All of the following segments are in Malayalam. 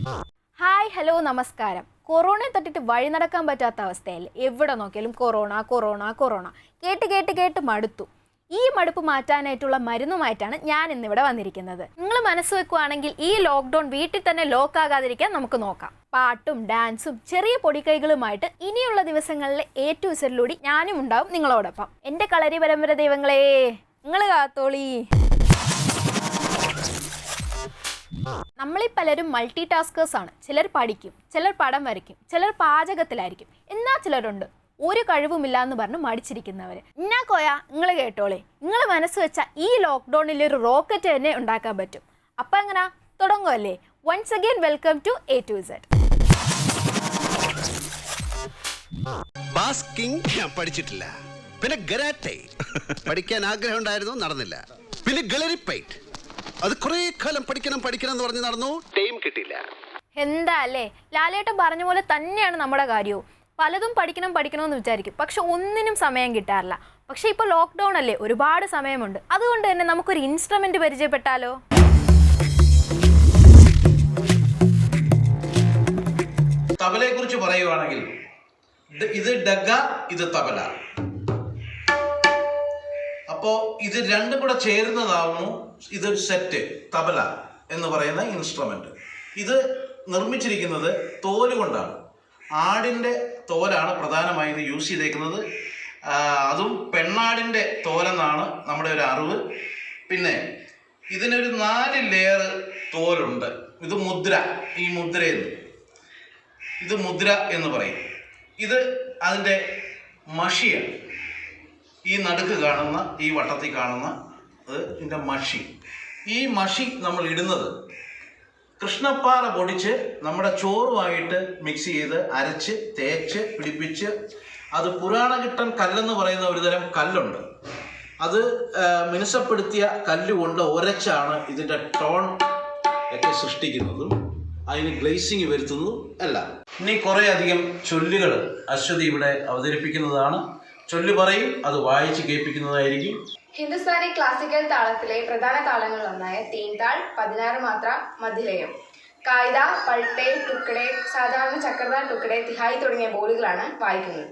ഹായ് ഹലോ നമസ്കാരം. കൊറോണയെ തട്ടിട്ട് വഴി നടക്കാൻ പറ്റാത്ത അവസ്ഥയിൽ എവിടെ നോക്കിയാലും കൊറോണ കൊറോണ കൊറോണ കേട്ട് കേട്ട് കേട്ട് മടുത്തു. ഈ മടുപ്പ് മാറ്റാനായിട്ടുള്ള മരുന്നുമായിട്ടാണ് ഞാൻ ഇന്നിവിടെ വന്നിരിക്കുന്നത്. നിങ്ങൾ മനസ്സ് വെക്കുകയാണെങ്കിൽ ഈ ലോക്ക്ഡൗൺ വീട്ടിൽ തന്നെ ലോക്കാകാതിരിക്കാൻ നമുക്ക് നോക്കാം. പാട്ടും ഡാൻസും ചെറിയ പൊടിക്കൈകളുമായിട്ട് ഇനിയുള്ള ദിവസങ്ങളിലെ A to Z ഞാനും ഉണ്ടാവും നിങ്ങളോടൊപ്പം. എൻ്റെ കളരി പരമ്പര ദൈവങ്ങളെ നിങ്ങൾ കാത്തോളി. നമ്മളീ പലരും മൾട്ടി ടാസ്കേഴ്സ് ആണ്. ചിലർ പഠിക്കും, ചിലർ പടം വരയ്ക്കും, ചിലർ പാചകത്തിലായിരിക്കും, എന്നാൽ ചിലരുണ്ട് ഒരു കഴിവുമില്ല എന്ന് പറഞ്ഞ് മടിച്ചിരിക്കുന്നവർ. എന്നാ കോയാ നിങ്ങൾ കേട്ടോളെ, നിങ്ങൾ മനസ്സ് വെച്ചാൽ ഈ ലോക്ക്ഡൗണിൽ ഒരു റോക്കറ്റ് തന്നെ ഉണ്ടാക്കാൻ പറ്റും. അപ്പം എങ്ങനെ തുടങ്ങുമല്ലേ? Once again welcome to A to Z. ബാസ്കിംഗ് ഞാൻ പഠിച്ചിട്ടില്ല. പിന്നെ ഗരാറ്റെ പഠിക്കാൻ ആഗ്രഹം ഉണ്ടായിരുന്നു, നടന്നില്ല. പിന്നെ ഗളരിപ്പൈറ്റ് അത് കുറെ കാലം പഠിക്കണം എന്ന് പറഞ്ഞ് നടന്നു, ടൈം കിട്ടിയില്ല. എന്താ അല്ലേ, ലാലേട്ടൻ പറഞ്ഞ പോലെ തന്നെയാണ് നമ്മുടെ കാര്യവും. പലതും പഠിക്കണമെന്ന് വിചാരിക്കും, പക്ഷെ ഒന്നിനും സമയം കിട്ടാറില്ല. പക്ഷെ ഇപ്പോൾ ലോക്ക്ഡൗൺ അല്ലേ, ഒരുപാട് സമയമുണ്ട്. അതുകൊണ്ട് തന്നെ നമുക്കൊരു ഇൻസ്ട്രുമെന്റ് പരിചയപ്പെട്ടാലോ? തബലയെ കുറിച്ച് പറയുവാണെങ്കിൽ ഇത് ഡഗ, ഇത് തബല. അപ്പോ ഇത് രണ്ടും കൂടെ ചേരുന്നതാവുന്നു ഇതൊരു സെറ്റ് തബല എന്ന് പറയുന്ന ഇൻസ്ട്രുമെന്റ്. ഇത് നിർമ്മിച്ചിരിക്കുന്നത് തോല് കൊണ്ടാണ്. ആടിൻ്റെ തോലാണ് പ്രധാനമായും ഇത് യൂസ് ചെയ്തേക്കുന്നത്. അതും പെണ്ണാടിൻ്റെ തോലെന്നാണ് നമ്മുടെ ഒരു അറിവ്. പിന്നെ ഇതിനൊരു 4 ലെയർ തോലുണ്ട്. ഇത് മുദ്ര, ഈ മുദ്രയെന്ന് ഇത് മുദ്ര എന്ന് പറയും. ഇത് അതിൻ്റെ മഷിയാണ്. ഈ നടുക്ക് കാണുന്ന, ഈ വട്ടത്തിൽ കാണുന്ന ഇതിൻ്റെ മഷി. ഈ മഷി നമ്മൾ ഇടുന്നത് കൃഷ്ണപ്പാറ പൊടിച്ച് നമ്മുടെ ചോറുമായിട്ട് മിക്സ് ചെയ്ത് അരച്ച് തേച്ച് പിടിപ്പിച്ച്, അത് പുരാണകിട്ടൻ കല്ലെന്ന് പറയുന്ന ഒരുതരം കല്ലുണ്ട്. അത് മിനുസപ്പെടുത്തിയ കല്ലുകൊണ്ട് ഉരച്ചാണ് ഇതിൻ്റെ ടോൺ ഒക്കെ സൃഷ്ടിക്കുന്നതും അതിന് ഗ്ലേസിങ് വരുത്തുന്നതും എല്ലാം. ഇനി കുറേ അധികം ചൊല്ലുകൾ അശ്വതി ഇവിടെ അവതരിപ്പിക്കുന്നതാണ്. ചൊല്ലു പറയും, അത് വായിച്ച് കേൾപ്പിക്കുന്നതായിരിക്കും. ഹിന്ദുസ്ഥാനി ക്ലാസിക്കൽ താളത്തിലെ പ്രധാന താളങ്ങളിലൊന്നായ തീൻതാൾ, 16 മാത്ര, മധ്യലയം, കായ്ത, പൾട്ടെ, ടുക്കടെ, സാധാരണ ചക്രതാൾ, ടുക്കടെ, തിഹായി തുടങ്ങിയ ബോളുകളാണ് വായിക്കുന്നത്.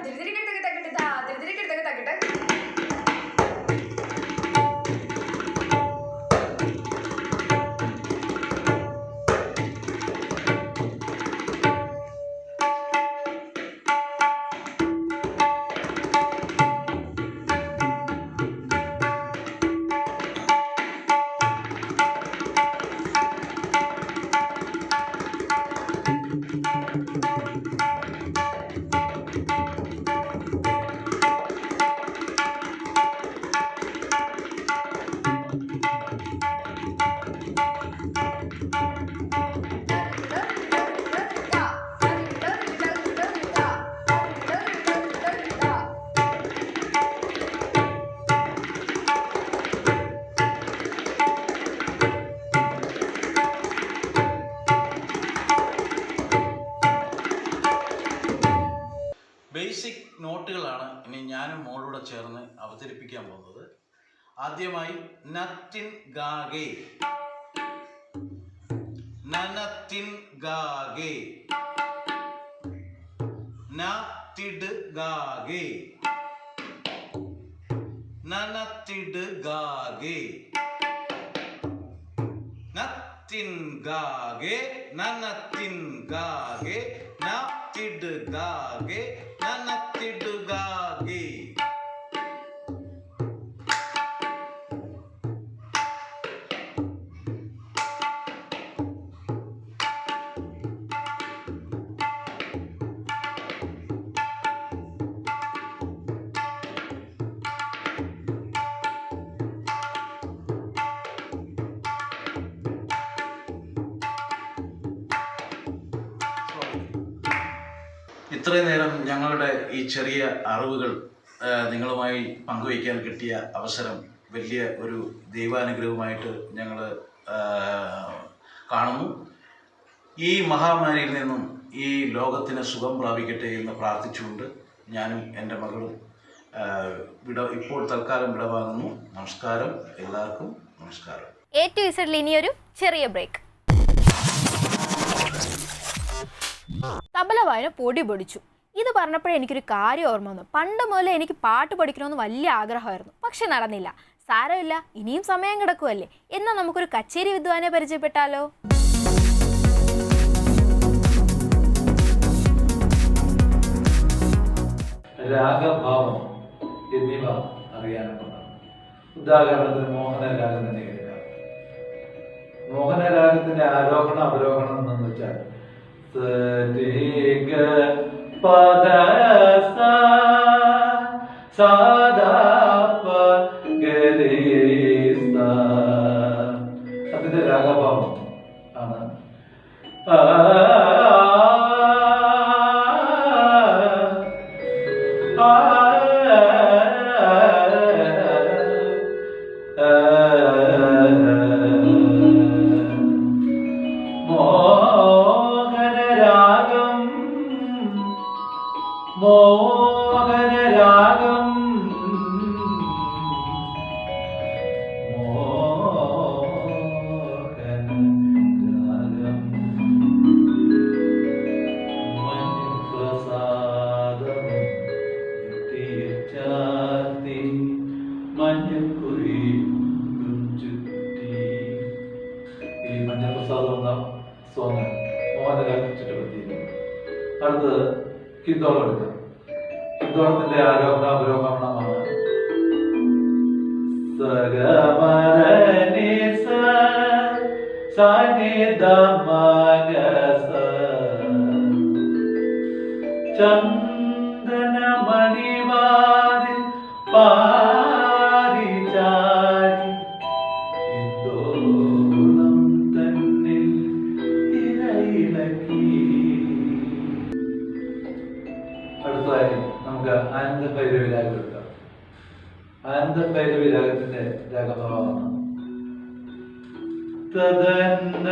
തിരിതിരിക്കിടത്തക്ക തക്കിട്ട തിരിതിരിക്കിടത്തക്ക തക്കിട്ട. ബേസിക് നോട്ടുകളാണ് ഇനി ഞാനും മോളൂടെ ചേർന്ന് അവതരിപ്പിക്കാൻ പോകുന്നത്. ആദ്യമായി നത്തിൻ ഗാഗേ, നനത്തിൻ ഗാഗേ, നത്തിഡ് ഗാഗേ, നനത്തിഡ് ഗാഗേ, നത്തിൻ ഗാഗേ, നനത്തിൻ ഗാഗേ, നത്തിഡ് ഗാഗേ, നനത്തിഡ് ഗാഗേ. ഇത്രയും നേരം ഞങ്ങളുടെ ഈ ചെറിയ അറിവുകൾ നിങ്ങളുമായി പങ്കുവയ്ക്കാൻ കിട്ടിയ അവസരം വലിയ ഒരു ദൈവാനുഗ്രഹമായിട്ട് ഞങ്ങൾ കാണുന്നു. ഈ മഹാമാരിയിൽ നിന്നും ഈ ലോകത്തിന് സുഖം പ്രാപിക്കട്ടെ എന്ന് പ്രാർത്ഥിച്ചുകൊണ്ട് ഞാനും എൻ്റെ മകളും ഇപ്പോൾ തൽക്കാലം വിടവാങ്ങുന്നു. നമസ്കാരം, എല്ലാവർക്കും നമസ്കാരം. A to Z ഇനിയൊരു ചെറിയ ബ്രേക്ക്. തബല വായന പൊടി പൊടിച്ചു. ഇത് പറഞ്ഞപ്പോഴേ എനിക്കൊരു കാര്യം ഓർമ്മ വന്നു. പണ്ട് മുതലേ എനിക്ക് പാട്ട് പഠിക്കണമെന്ന് വലിയ ആഗ്രഹമായിരുന്നു, പക്ഷെ നടന്നില്ല. സാരമില്ല, ഇനിയും സമയം കിടക്കുമല്ലേ. എന്നാൽ നമുക്കൊരു കച്ചേരി വിദ്വാനെ പരിചയപ്പെട്ടാലോ? രാഗഭാവം എന്നിവ അറിയാനുള്ളതാണ്. ഉദാഹരണത്തിന് മോഹനരാഗം തന്നെ കേൾക്കാം. മോഹനരാഗത്തിന്റെ ആരോഹണ അവരോഹണം എന്ന് വെച്ചാൽ അതിന്റെ രാഗഭാവം ആണ്. മോഹനരാഗം മോഹനരാഗം മഞ്ഞപ്രസാദം ചാർത്തി മഞ്ഞക്കുറി ചുറ്റി. ഈ മഞ്ഞപ്രസാദം എന്ന സോങ് മോഹനരാഗം ചുറ്റപ്പെടുത്തിയിരിക്കുന്നു. അടുത്ത് കിന്തോളം എടുക്കാം. കിന്തോളത്തിന്റെ ആരോഹണ അവരോഹണമാണ് ചന്ദനമണിവാതിൽ പാരിചാരി കിന്തോളം തന്നിൽ ഇരയിളക്കി. അടുത്തതായി നമുക്ക് ആനന്ദ ഭൈരവി രാഗം എടുക്കാം. ആനന്ദ ഭൈരവി രാഗത്തിന്റെ രാഗഭാവമാണ് തദന്ന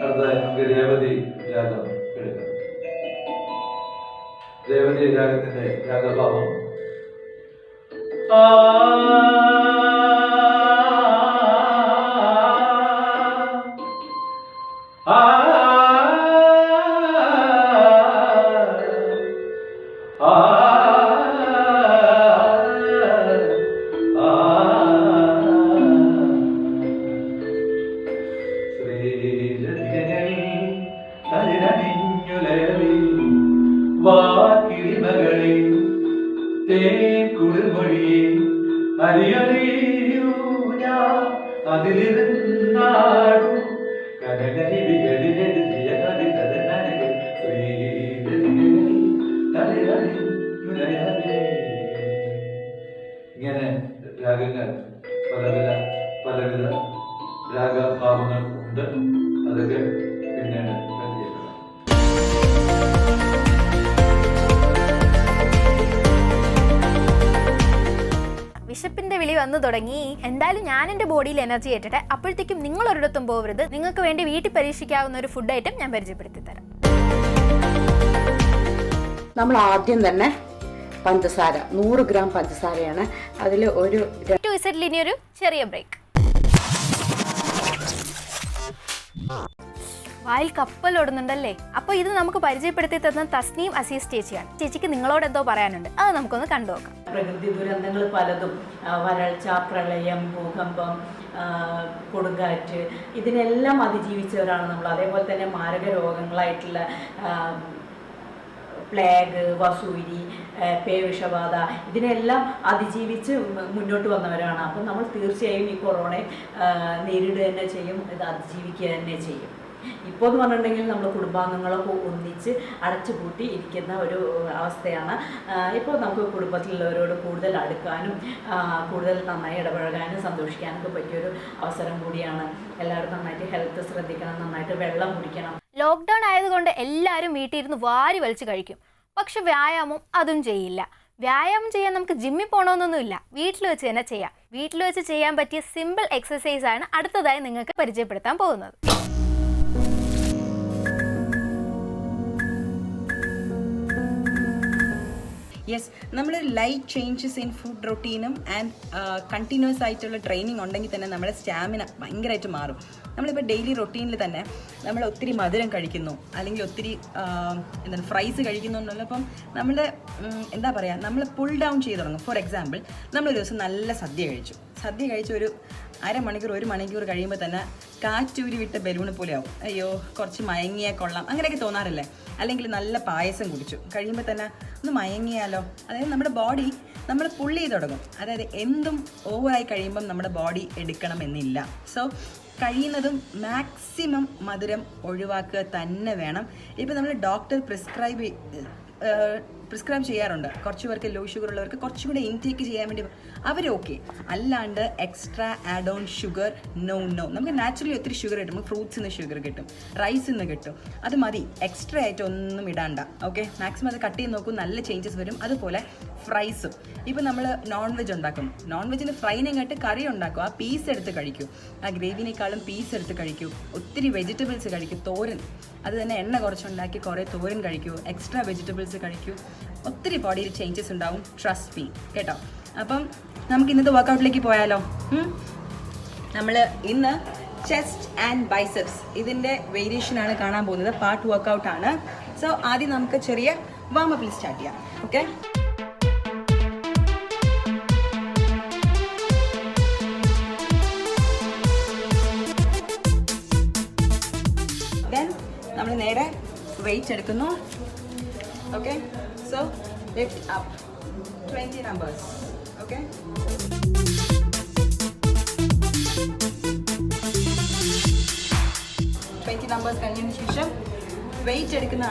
അടുത്തതായി നമുക്ക് രേവതി രാഗം എടുക്കാം. രേവതി രാഗത്തിന്റെ രാഗഭാവം. ഇങ്ങനെ രാഗങ്ങൾ പലവിധ രാഗഭാവങ്ങൾ ഉണ്ട്. അതൊക്കെ പിന്നീട് പരിചയപ്പെടാം. വിശപ്പിന്റെ വിളി വന്നു തുടങ്ങി. എന്തായാലും ഞാൻ എൻ്റെ ബോഡിയിൽ എനർജി ഏറ്റിട്ടെ. അപ്പോഴത്തേക്കും നിങ്ങൾ ഒരിടത്തും പോകരുത്. നിങ്ങൾക്ക് വേണ്ടി വീട്ടിൽ പരീക്ഷിക്കാവുന്ന ഒരു ഫുഡ് ഐറ്റം ഞാൻ പരിചയപ്പെടുത്തി തരാം. നമ്മൾ ആദ്യം തന്നെ പഞ്ചസാര 100 ഗ്രാം പഞ്ചസാരയാണ്. അതിൽ ഒരു ഇനി ഒരു ചെറിയ ബ്രേക്ക്. വായിൽ കപ്പലോടുന്നുണ്ടല്ലേ? അപ്പോൾ ഇത് നമുക്ക് പരിചയപ്പെടുത്തി തന്ന തസ്നീം അസീസ് ചേച്ചിയാണ്. ചേച്ചിക്ക് നിങ്ങളോട് എന്തോ പറയാനുണ്ട്, അത് നമുക്കൊന്ന് കണ്ടു നോക്കാം. പ്രകൃതി ദുരന്തങ്ങൾ പലതും, വരൾച്ച, പ്രളയം, ഭൂകമ്പം, കൊടുങ്കാറ്റ്, ഇതിനെല്ലാം അതിജീവിച്ചവരാണ് നമ്മൾ. അതേപോലെ തന്നെ മാരക രോഗങ്ങളായിട്ടുള്ള പ്ലേഗ്, വസൂരി, പേവിഷബാധ, ഇതിനെല്ലാം അതിജീവിച്ച് മുന്നോട്ട് വന്നവരാണ്. അപ്പം നമ്മൾ തീർച്ചയായും ഈ കൊറോണയെ നേരിടുക തന്നെ ചെയ്യും, ഇത് അതിജീവിക്കുക തന്നെ ചെയ്യും. ഇപ്പോൾ എന്ന് പറഞ്ഞിട്ടുണ്ടെങ്കിൽ നമ്മൾ കുടുംബാംഗങ്ങളൊക്കെ ഒന്നിച്ച് അടച്ചുപൂട്ടി ഇരിക്കുന്ന ഒരു അവസ്ഥയാണ്. ഇപ്പോൾ നമുക്ക് കുടുംബത്തിലുള്ളവരോട് കൂടുതൽ അടുക്കാനും കൂടുതൽ നന്നായി ഇടപഴകാനും സന്തോഷിക്കാനൊക്കെ പറ്റിയൊരു അവസരം കൂടിയാണ്. എല്ലാവരും നന്നായിട്ട് ഹെൽത്ത് ശ്രദ്ധിക്കണം, നന്നായിട്ട് വെള്ളം കുടിക്കണം. ലോക്ക്ഡൗൺ ആയതുകൊണ്ട് എല്ലാവരും വീട്ടിലിരുന്ന് വാരി വലിച്ച് കഴിക്കും. പക്ഷെ വ്യായാമം അതും ചെയ്യില്ല. വ്യായാമം ചെയ്യാൻ നമുക്ക് ജിമ്മിൽ പോകണമെന്നൊന്നുമില്ല, വീട്ടിൽ വെച്ച് തന്നെ ചെയ്യാം. വീട്ടിൽ വെച്ച് ചെയ്യാൻ പറ്റിയ സിമ്പിൾ എക്സസൈസ് ആണ് അടുത്തതായി നിങ്ങൾക്ക് പരിചയപ്പെടുത്താൻ പോകുന്നത്. യെസ്, നമ്മൾ ലൈറ്റ് ചേഞ്ചസ് ഇൻ ഫുഡ് റൊട്ടീനും ആൻഡ് കണ്ടിന്യൂസ് ആയിട്ടുള്ള ട്രെയിനിങ് ഉണ്ടെങ്കിൽ തന്നെ നമ്മുടെ സ്റ്റാമിന ഭയങ്കരമായിട്ട് മാറും. നമ്മളിപ്പോൾ ഡെയിലി റൊട്ടീനിൽ തന്നെ നമ്മൾ ഒത്തിരി മധുരം കഴിക്കുന്നു, അല്ലെങ്കിൽ ഒത്തിരി എന്താണ് ഫ്രൈസ് കഴിക്കുന്നു എന്നുള്ളപ്പം നമ്മുടെ എന്താ പറയുക, നമ്മൾ പുൾ ഡൗൺ ചെയ്ത് തുടങ്ങും. ഫോർ എക്സാമ്പിൾ, നമ്മളൊരു ദിവസം നല്ല സദ്യ കഴിച്ച് ഒരു അരമണിക്കൂർ 1 മണിക്കൂർ കഴിയുമ്പോൾ തന്നെ കാറ്റൂരി വിട്ട ബലൂണ് പോലെ ആവും. അയ്യോ, കുറച്ച് മയങ്ങിയാൽ കൊള്ളാം, അങ്ങനെയൊക്കെ തോന്നാറില്ലേ? അല്ലെങ്കിൽ നല്ല പായസം കുടിച്ചു കഴിയുമ്പോൾ തന്നെ ഒന്ന് മയങ്ങിയാലോ. അതായത് നമ്മുടെ ബോഡി നമ്മൾ പുള്ളി ചെയ്ത് തുടങ്ങും. അതായത് എന്തും ഓവറായി കഴിയുമ്പം നമ്മുടെ ബോഡി എടുക്കണമെന്നില്ല. സോ കഴിയുന്നതും മാക്സിമം മധുരം ഒഴിവാക്കുക തന്നെ വേണം. ഇപ്പോൾ നമ്മൾ ഡോക്ടർ പ്രിസ്ക്രൈബ് ചെയ്യാറുണ്ട്. കുറച്ച് പേർക്ക് ലോ ഷുഗർ ഉള്ളവർക്ക് കുറച്ചും കൂടെ ഇൻടേക്ക് ചെയ്യാൻ വേണ്ടി അവർ ഓക്കെ. അല്ലാണ്ട് extra add on sugar no. നമുക്ക് നാച്ചുറലി ഒത്തിരി ഷുഗർ കിട്ടും. ഫ്രൂട്ട്സിൽ നിന്ന് ഷുഗർ കിട്ടും, റൈസിൽ നിന്ന് കിട്ടും. അത് മതി, എക്സ്ട്രാ ആയിട്ട് ഒന്നും ഇടാണ്ട. ഓക്കെ, മാക്സിമം അത് കട്ട് ചെയ്ത് നോക്കും, നല്ല ചേഞ്ചസ് വരും. അതുപോലെ ഫ്രൈസും, ഇപ്പോൾ നമ്മൾ നോൺ വെജ് ഉണ്ടാക്കും, നോൺ വെജിന് ഫ്രൈനെങ്ങാട്ട് കറി ഉണ്ടാക്കും. ആ പീസ് എടുത്ത് കഴിക്കൂ, ആ ഗ്രേവിനേക്കാളും പീസ് എടുത്ത് കഴിക്കൂ. ഒത്തിരി വെജിറ്റബിൾസ് കഴിക്കൂ, തോരൻ, അത് തന്നെ എണ്ണ കുറച്ചുണ്ടാക്കി കുറേ തോരൻ കഴിക്കൂ, എക്സ്ട്രാ വെജിറ്റബിൾസ് കഴിക്കൂ. ഒത്തിരി ബോഡിയിൽ ചേഞ്ചസ് ഉണ്ടാവും, ട്രസ്റ്റ് മീ കേട്ടോ. അപ്പം നമുക്ക് ഇന്നത്തെ വർക്കൗട്ടിലേക്ക് പോയാലോ? നമ്മൾ ഇന്ന് ചെസ്റ്റ് ആൻഡ് ബൈസെപ്സ് ഇതിൻ്റെ വേരിയേഷനാണ് കാണാൻ പോകുന്നത്. പാർട്ട് വർക്കൗട്ടാണ്. സോ ആദ്യം നമുക്ക് ചെറിയ വാമപ്പിൽ സ്റ്റാർട്ട് ചെയ്യാം. ഓക്കെ, ദെൻ നമ്മൾ നേരെ വെയിറ്റ് എടുക്കുന്നു. Okay, so lift up 20 numbers. Okay, 20 numbers കഴിഞ്ഞതിന് ശേഷം വെയിറ്റ് എടുക്കുന്നതാണ്